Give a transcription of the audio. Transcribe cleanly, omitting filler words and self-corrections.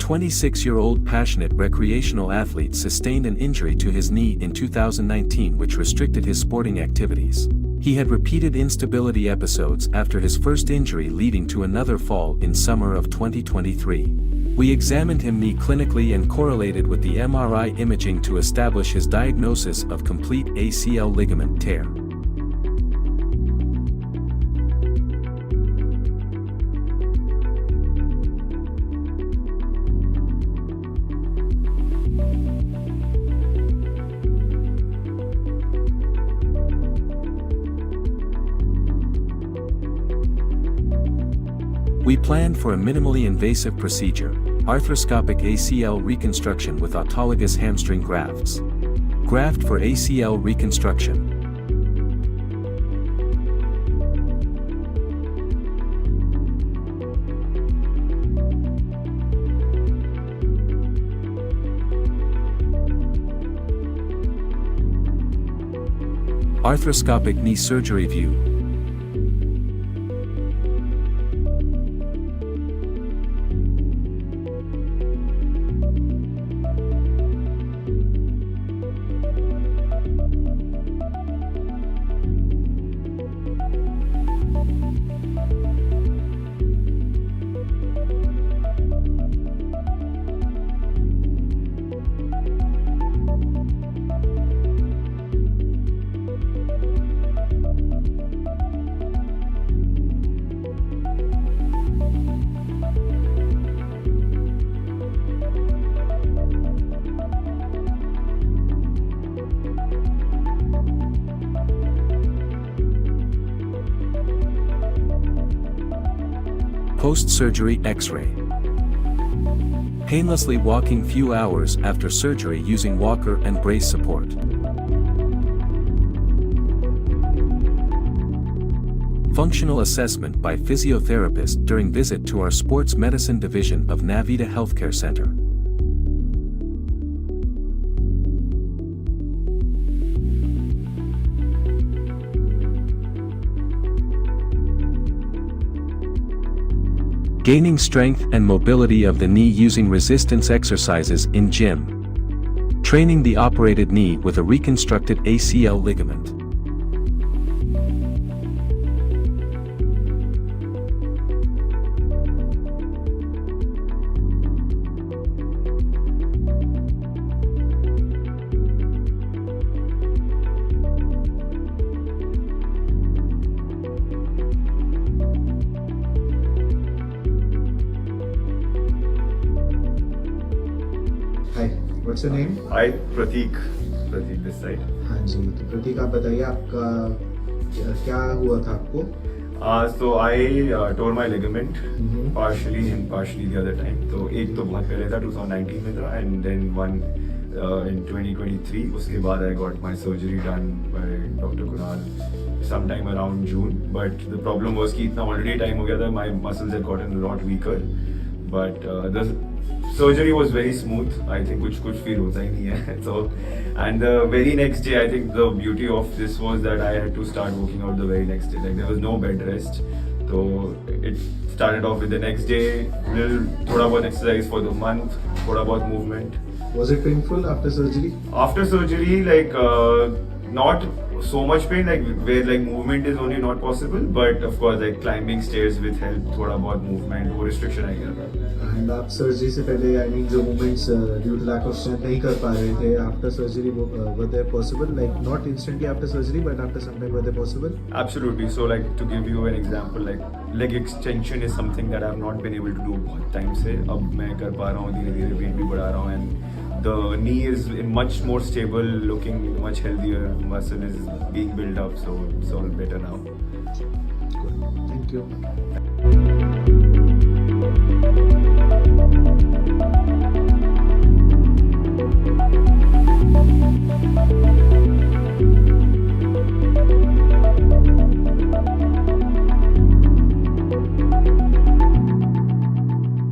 26-year-old passionate recreational athlete sustained an injury to his knee in 2019 which restricted his sporting activities. He had repeated instability episodes after his first injury leading to another fall in summer of 2023. We examined his knee clinically and correlated with the MRI imaging to establish his diagnosis of complete ACL ligament tear. We planned for a minimally invasive procedure, arthroscopic ACL reconstruction with autologous hamstring grafts. Graft for ACL reconstruction. Arthroscopic knee surgery view. Post-surgery X-ray. Painlessly walking few hours after surgery using walker and brace support. Functional assessment by physiotherapist during visit to our sports medicine division of Naveda Healthcare Center. Gaining strength and mobility of the knee using resistance exercises in gym. Training the operated knee with a reconstructed ACL ligament. Hi, what's your name? Hi, Pratik this side. हाँ जी, तो प्रतीक आप बताइए आपका क्या हुआ था आपको? So I tore my ligament partially and partially the other time. तो एक तो बहुत पहले था 2019 में था and then one in 2023. उसके बाद I got my surgery done by Dr Kunal sometime around June. But the problem was कि इतना already time हो गया था, my muscles had gotten a lot weaker. But the surgery was very smooth. I think कुछ feel होता ही नहीं है. So and the very next day, I think the beauty of this was that I had to start working out the very next day. Like there was no bed rest. So it started off with the next day, थोड़ा बहुत exercise for the month, थोड़ा बहुत movement. Was it painful after surgery? After surgery, like not so much pain, like where like movement is only not possible, but of course like climbing stairs with help, थोड़ा बहुत movement, वो restriction आ गया था. And आप surgery से पहले I mean जो movements due to lack of strength नहीं कर पा रहे थे, after surgery were they possible? Like not instantly after surgery, but after some time were they possible? Absolutely. So like to give you an example, like leg extension is something that I have not been able to do बहुत time से. अब मैं कर पा रहा हूँ, धीरे-धीरे weight भी बढ़ा रहा हूँ and the knee is much more stable, looking much healthier, muscle is being built up, so it's all better now. Good. Thank you.